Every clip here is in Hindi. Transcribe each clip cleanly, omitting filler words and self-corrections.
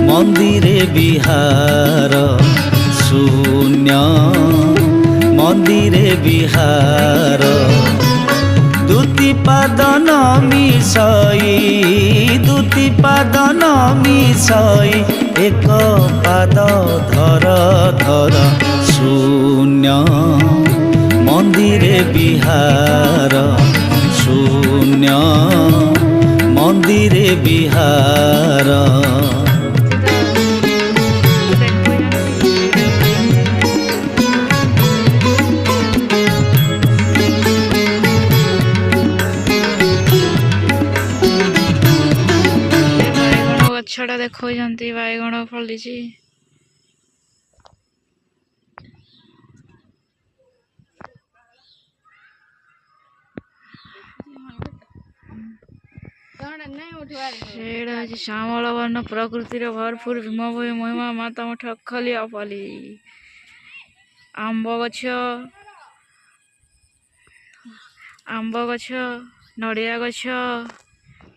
मंदिरे विहार शून्य मंदिरे विहार दुति पाद मिसाई दुति पाद मिसाई एक पाद धर धर शून्य मंदिरे विहार शून्य मंदिरे विहार गछटा देखो बैगण फली श्यामल वर्ण प्रकृतिर भरपूर भीमभोई महिमा माता मठ खलियापाली आंब गछ नड़िया गछ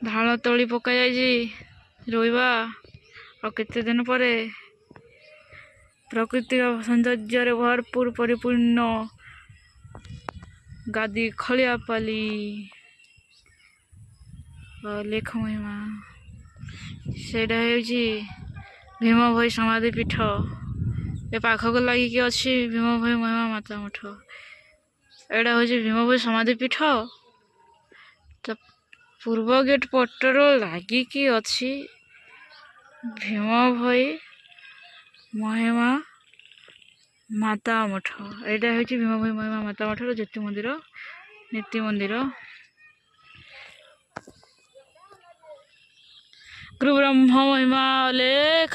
ढाल तली पका रोइबा और केते दिन पर प्रकृति सौंदर्य भरपूर परिपूर्ण गादी खलियापाली लेख महिमा से भीमभोई समाधि पीठ ए पाखक लगिकी अच्छी भीमभोई महिमा माता मठ एटा हूँ भीमभोई समाधि पीठ तो पूर्व गेट पटर लगिकी अच्छी भीमभोई महिमा माता मठ एटा हूँ भीमभोई महिमा माता मठर ज्योति मंदिर नीति मंदिर गुरु ब्रह्म महिमा लेख।